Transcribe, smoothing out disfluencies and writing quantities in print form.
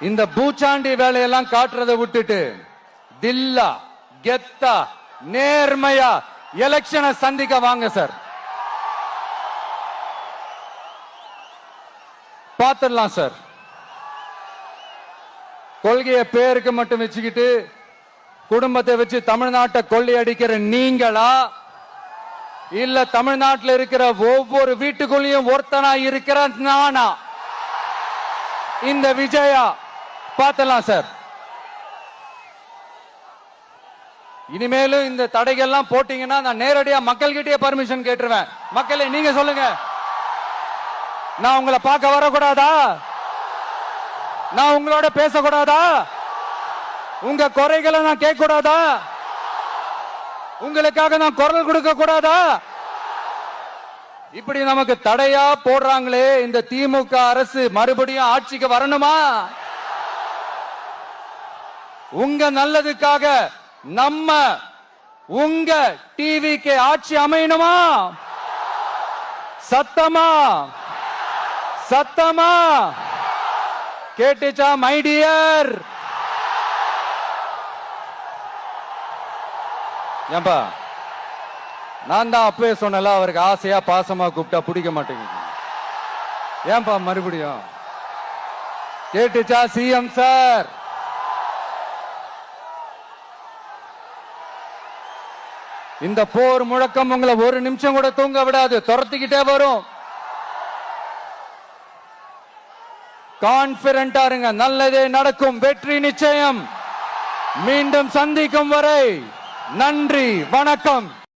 இந்த பூச்சாண்டி வேலையெல்லாம் காட்டுறதை விட்டுட்டு தில்லா கெத்தா நேர்மையா எலெக்ஷனை சந்திக்க வாங்க சார். பாத்துடலாம் சார். கொள்கையை பேருக்கு மட்டும் வச்சுக்கிட்டு குடும்பத்தை வச்சு தமிழ்நாட்டை கொள்ளையடிக்கிற நீங்களா, இல்ல தமிழ்நாட்டில் இருக்கிற ஒவ்வொரு வீட்டுக்குள்ளேயும் ஒருத்தனா இருக்கிற நானா, இந்த விஜயா? பாத்தலாம் சார். இனிமேலும் இந்த தடைகள்லாம் போட்டீங்கன்னா நான் நேரடியா மக்கள்கிட்டயே பர்மிஷன் கேட்டுருவேன். மக்களே நீங்க சொல்லுங்க, நான் உங்களை பார்க்க வரக்கூடாதா? நான் உங்களோட பேசக்கூடாதா? உங்க குறைகளை நான் கேட்க கூடாதா? உங்களுக்காக நான் குரல் கொடுக்க கூடாதா? இப்படி நமக்கு தடையா போடுறாங்களே, இந்த திமுக அரசு மறுபடியும் ஆட்சிக்கு வரணுமா? உங்க நல்லதுக்காக நம்ம உங்க டிவிக்கு ஆட்சி அமையணுமா? சத்தமா சத்தமா கேட்டுச்சா மை டியர்? ஏன்பா, நான் தான் அப்பவே சொன்னல, அவருக்கு ஆசையா பாசமா கூப்பிட்டா பிடிக்க மாட்டேங்குது. ஏன்பா மறுபடியும்? கேட்டுச்சா சிஎம் சார்? இந்த போர் முழக்கம் உங்களை ஒரு நிமிஷம் கூட தூங்க விடாது, துரத்திக்கிட்டே வரும். கான்பிடண்டா இருங்க, நல்லதே நடக்கும், வெற்றி நிச்சயம். மீண்டும் சந்திக்கும் வரை நன்றி, வணக்கம்.